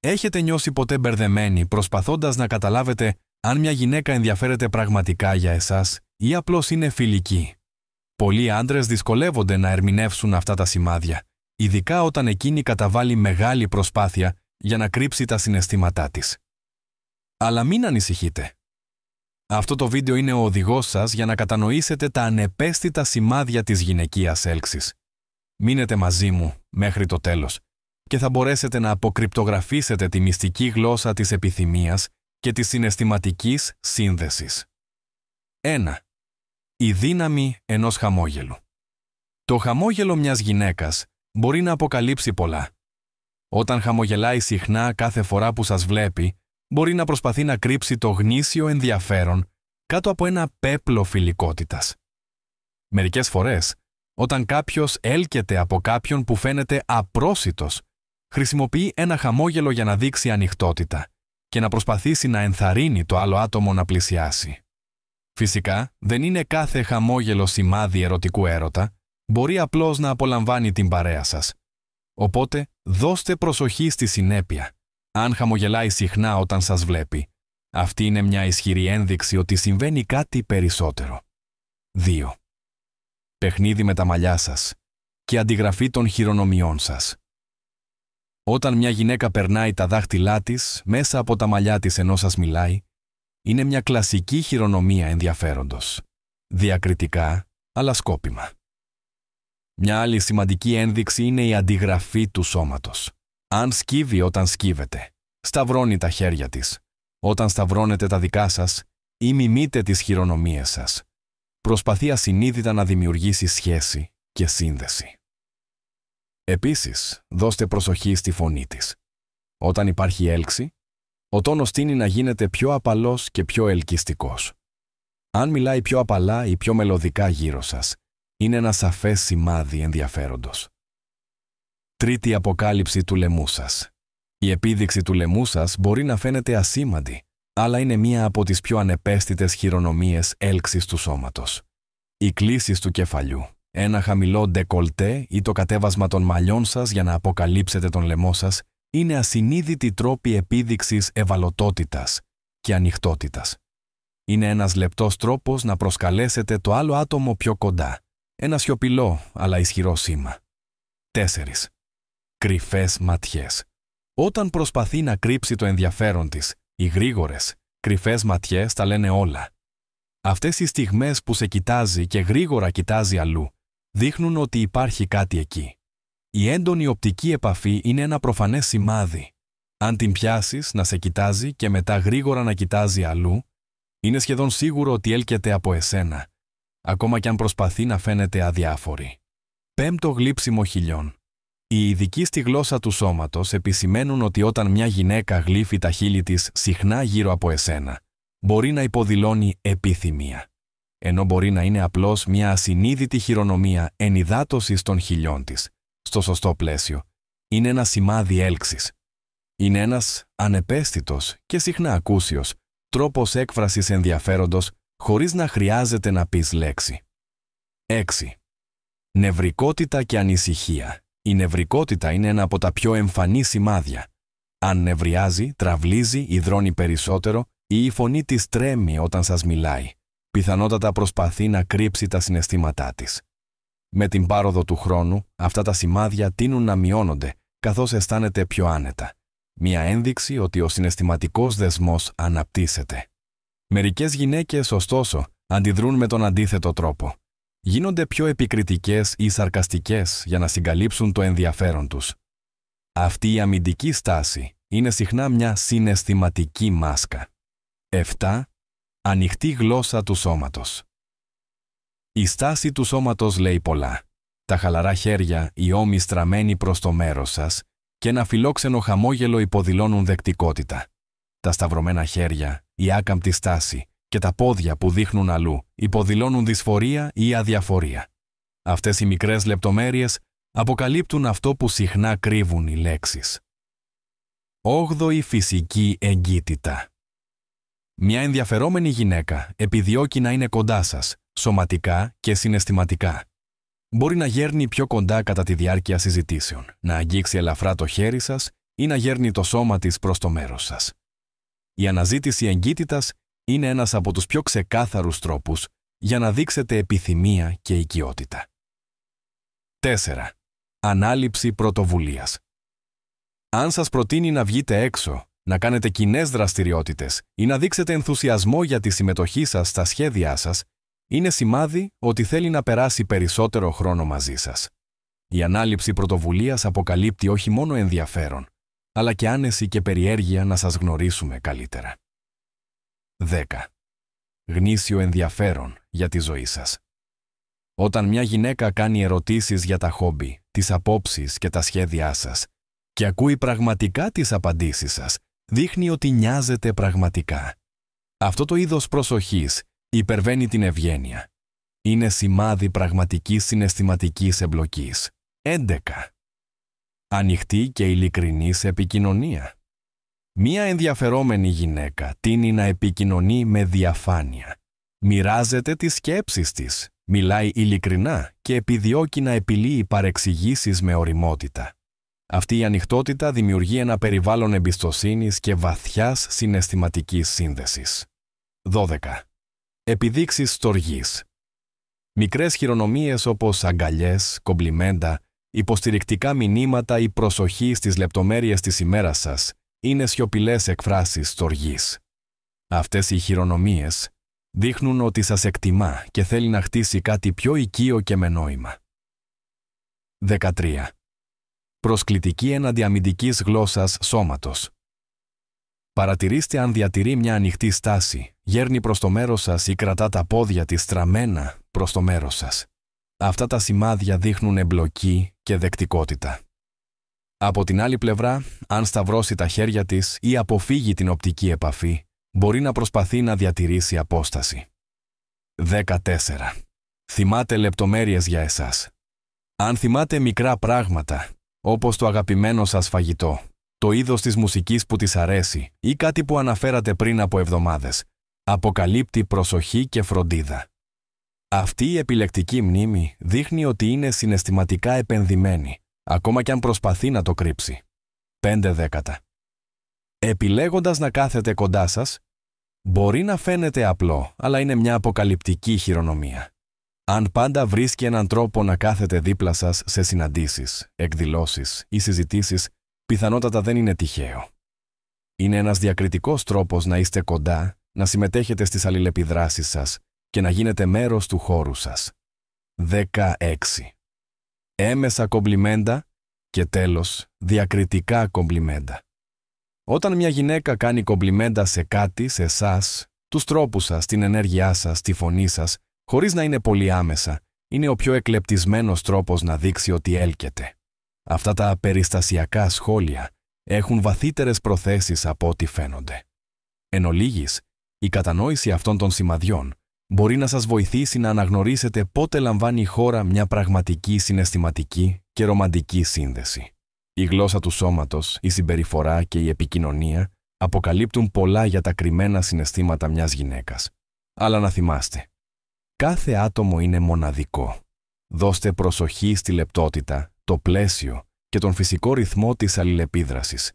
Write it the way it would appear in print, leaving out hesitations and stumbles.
Έχετε νιώσει ποτέ μπερδεμένοι προσπαθώντας να καταλάβετε αν μια γυναίκα ενδιαφέρεται πραγματικά για εσάς ή απλώς είναι φιλική? Πολλοί άντρες δυσκολεύονται να ερμηνεύσουν αυτά τα σημάδια, ειδικά όταν εκείνη καταβάλει μεγάλη προσπάθεια για να κρύψει τα συναισθήματά της. Αλλά μην ανησυχείτε. Αυτό το βίντεο είναι ο οδηγός σας για να κατανοήσετε τα ανεπαίσθητα σημάδια της γυναικείας έλξης. Μείνετε μαζί μου μέχρι το τέλος και θα μπορέσετε να αποκρυπτογραφήσετε τη μυστική γλώσσα της επιθυμίας και της συναισθηματικής σύνδεσης. 1. Η δύναμη ενός χαμόγελου. Το χαμόγελο μιας γυναίκας μπορεί να αποκαλύψει πολλά. Όταν χαμογελάει συχνά κάθε φορά που σας βλέπει, μπορεί να προσπαθεί να κρύψει το γνήσιο ενδιαφέρον κάτω από ένα πέπλο φιλικότητας. Μερικές φορές, όταν κάποιος έλκεται από κάποιον που φαίνεται απρόσιτος, χρησιμοποιεί ένα χαμόγελο για να δείξει ανοιχτότητα και να προσπαθήσει να ενθαρρύνει το άλλο άτομο να πλησιάσει. Φυσικά, δεν είναι κάθε χαμόγελο σημάδι ερωτικού έρωτα, μπορεί απλώς να απολαμβάνει την παρέα σας. Οπότε, δώστε προσοχή στη συνέπεια. Αν χαμογελάει συχνά όταν σας βλέπει, αυτή είναι μια ισχυρή ένδειξη ότι συμβαίνει κάτι περισσότερο. 2. Παιχνίδι με τα μαλλιά σας και αντιγραφή των χειρονομιών σας. Όταν μια γυναίκα περνάει τα δάχτυλά της μέσα από τα μαλλιά της ενώ σας μιλάει, είναι μια κλασική χειρονομία ενδιαφέροντος. Διακριτικά, αλλά σκόπιμα. Μια άλλη σημαντική ένδειξη είναι η αντιγραφή του σώματος. Αν σκύβει όταν σκύβεται, σταυρώνει τα χέρια της, όταν σταυρώνετε τα δικά σας ή μιμείτε τις χειρονομίες σας, προσπαθεί ασυνείδητα να δημιουργήσει σχέση και σύνδεση. Επίσης, δώστε προσοχή στη φωνή της. Όταν υπάρχει έλξη, ο τόνος τείνει να γίνεται πιο απαλός και πιο ελκυστικός. Αν μιλάει πιο απαλά ή πιο μελωδικά γύρω σας, είναι ένα σαφές σημάδι ενδιαφέροντος. Τρίτη αποκάλυψη του λαιμού σας. Η επίδειξη του λαιμού σας μπορεί να φαίνεται ασήμαντη, αλλά είναι μία από τις πιο ανεπαίσθητες χειρονομίες έλξης του σώματος. Οι κλίσεις του κεφαλιού, ένα χαμηλό ντεκολτέ ή το κατέβασμα των μαλλιών σας για να αποκαλύψετε τον λαιμό σας, είναι ασυνείδητοι τρόποι επίδειξης ευαλωτότητας και ανοιχτότητας. Είναι ένας λεπτός τρόπος να προσκαλέσετε το άλλο άτομο πιο κοντά. Ένα σιωπηλό αλλά ισχυρό σήμα. 4. Κρυφές ματιές. Όταν προσπαθεί να κρύψει το ενδιαφέρον της, οι γρήγορες, κρυφές ματιές τα λένε όλα. Αυτές οι στιγμές που σε κοιτάζει και γρήγορα κοιτάζει αλλού, δείχνουν ότι υπάρχει κάτι εκεί. Η έντονη οπτική επαφή είναι ένα προφανές σημάδι. Αν την πιάσεις να σε κοιτάζει και μετά γρήγορα να κοιτάζει αλλού, είναι σχεδόν σίγουρο ότι έλκεται από εσένα, ακόμα κι αν προσπαθεί να φαίνεται αδιάφορη. 5. Γλύψιμο χειλιών. Οι ειδικοί στη γλώσσα του σώματος επισημαίνουν ότι όταν μια γυναίκα γλύφει τα χείλη της συχνά γύρω από εσένα, μπορεί να υποδηλώνει επιθυμία, ενώ μπορεί να είναι απλώς μια ασυνείδητη χειρονομία ενυδάτωσης των χειλιών της. Στο σωστό πλαίσιο, είναι ένα σημάδι έλξης. Είναι ένας ανεπαίσθητος και συχνά ακούσιος τρόπος έκφρασης ενδιαφέροντος χωρίς να χρειάζεται να πεις λέξη. 6. Νευρικότητα και ανησυχία. Η νευρικότητα είναι ένα από τα πιο εμφανή σημάδια. Αν νευριάζει, τραυλίζει, υδρώνει περισσότερο ή η φωνή της τρέμει όταν σας μιλάει, πιθανότατα προσπαθεί να κρύψει τα συναισθήματά της. Με την πάροδο του χρόνου, αυτά τα σημάδια τείνουν να μειώνονται, καθώς αισθάνεται πιο άνετα. Μια ένδειξη ότι ο συναισθηματικός δεσμός αναπτύσσεται. Μερικές γυναίκες, ωστόσο, αντιδρούν με τον αντίθετο τρόπο. Γίνονται πιο επικριτικές ή σαρκαστικές για να συγκαλύψουν το ενδιαφέρον τους. Αυτή η αμυντική στάση είναι συχνά μια συναισθηματική μάσκα. 7. Ανοιχτή γλώσσα του σώματος. Η στάση του σώματος λέει πολλά. Τα χαλαρά χέρια, οι ώμοι στραμμένοι προς το μέρος σας και ένα φιλόξενο χαμόγελο υποδηλώνουν δεκτικότητα. Τα σταυρωμένα χέρια, η άκαμπτη στάση και τα πόδια που δείχνουν αλλού υποδηλώνουν δυσφορία ή αδιαφορία. Αυτές οι μικρές λεπτομέρειες αποκαλύπτουν αυτό που συχνά κρύβουν οι λέξεις. 8. Φυσική εγκύτητα. Μια ενδιαφερόμενη γυναίκα επιδιώκει να είναι κοντά σας, σωματικά και συναισθηματικά. Μπορεί να γέρνει πιο κοντά κατά τη διάρκεια συζητήσεων, να αγγίξει ελαφρά το χέρι σας ή να γέρνει το σώμα της προς το μέρος σας. Η αναζήτηση εγκύτητας είναι ένας από τους πιο ξεκάθαρους τρόπους για να δείξετε επιθυμία και οικειότητα. 4. Ανάληψη πρωτοβουλίας. Αν σας προτείνει να βγείτε έξω, να κάνετε κοινές δραστηριότητες ή να δείξετε ενθουσιασμό για τη συμμετοχή σας στα σχέδιά σας, είναι σημάδι ότι θέλει να περάσει περισσότερο χρόνο μαζί σας. Η ανάληψη πρωτοβουλίας αποκαλύπτει όχι μόνο ενδιαφέρον, αλλά και άνεση και περιέργεια να σας γνωρίσουμε καλύτερα. 10. Γνήσιο ενδιαφέρον για τη ζωή σας. Όταν μια γυναίκα κάνει ερωτήσεις για τα χόμπι, τις απόψεις και τα σχέδιά σας και ακούει πραγματικά τις απαντήσεις σας, δείχνει ότι νοιάζεται πραγματικά. Αυτό το είδος προσοχής υπερβαίνει την ευγένεια. Είναι σημάδι πραγματικής συναισθηματικής εμπλοκής. 11. Ανοιχτή και ειλικρινής επικοινωνία. Μία ενδιαφερόμενη γυναίκα τείνει να επικοινωνεί με διαφάνεια. Μοιράζεται τις σκέψεις της, μιλάει ειλικρινά και επιδιώκει να επιλύει παρεξηγήσεις με ωριμότητα. Αυτή η ανοιχτότητα δημιουργεί ένα περιβάλλον εμπιστοσύνης και βαθιάς συναισθηματικής σύνδεσης. 12. Επιδείξεις στοργής. Μικρές χειρονομίες όπως αγκαλιές, κομπλιμέντα, υποστηρικτικά μηνύματα ή προσοχή στις λεπτομέρειες της ημέρας σας είναι σιωπηλές εκφράσεις στοργής. Αυτές οι χειρονομίες δείχνουν ότι σας εκτιμά και θέλει να χτίσει κάτι πιο οικείο και με νόημα. 13. Προσκλητική έναντι αμυντικής γλώσσας σώματος. Παρατηρήστε αν διατηρεί μια ανοιχτή στάση, γέρνει προς το μέρος σας ή κρατά τα πόδια της στραμμένα προς το μέρος σας. Αυτά τα σημάδια δείχνουν εμπλοκή και δεκτικότητα. Από την άλλη πλευρά, αν σταυρώσει τα χέρια της ή αποφύγει την οπτική επαφή, μπορεί να προσπαθεί να διατηρήσει απόσταση. 14. Θυμάται λεπτομέρειες για εσάς. Αν θυμάται μικρά πράγματα, όπως το αγαπημένο σας φαγητό, το είδος της μουσικής που της αρέσει ή κάτι που αναφέρατε πριν από εβδομάδες, αποκαλύπτει προσοχή και φροντίδα. Αυτή η επιλεκτική μνήμη δείχνει ότι είναι συναισθηματικά επενδυμένη, ακόμα κι αν προσπαθεί να το κρύψει. 5/10. Επιλέγοντας να κάθεται κοντά σας, μπορεί να φαίνεται απλό, αλλά είναι μια αποκαλυπτική χειρονομία. Αν πάντα βρίσκει έναν τρόπο να κάθεται δίπλα σας σε συναντήσεις, εκδηλώσεις ή συζητήσεις, πιθανότατα δεν είναι τυχαίο. Είναι ένας διακριτικός τρόπος να είστε κοντά, να συμμετέχετε στις αλληλεπιδράσεις σας και να γίνετε μέρος του χώρου σας. 16. Έμεσα κομπλιμέντα και τέλος διακριτικά κομπλιμέντα. Όταν μια γυναίκα κάνει κομπλιμέντα σε κάτι, σε εσάς, τους τρόπους σας, την ενέργειά σας, τη φωνή σας, χωρίς να είναι πολύ άμεσα, είναι ο πιο εκλεπτισμένος τρόπος να δείξει ότι έλκεται. Αυτά τα περιστασιακά σχόλια έχουν βαθύτερες προθέσεις από ό,τι φαίνονται. Εν ολίγης, η κατανόηση αυτών των σημαδιών μπορεί να σας βοηθήσει να αναγνωρίσετε πότε λαμβάνει η χώρα μια πραγματική συναισθηματική και ρομαντική σύνδεση. Η γλώσσα του σώματος, η συμπεριφορά και η επικοινωνία αποκαλύπτουν πολλά για τα κρυμμένα συναισθήματα μιας γυναίκας. Αλλά να θυμάστε, κάθε άτομο είναι μοναδικό. Δώστε προσοχή στη λεπτότητα, το πλαίσιο και τον φυσικό ρυθμό της αλληλεπίδρασης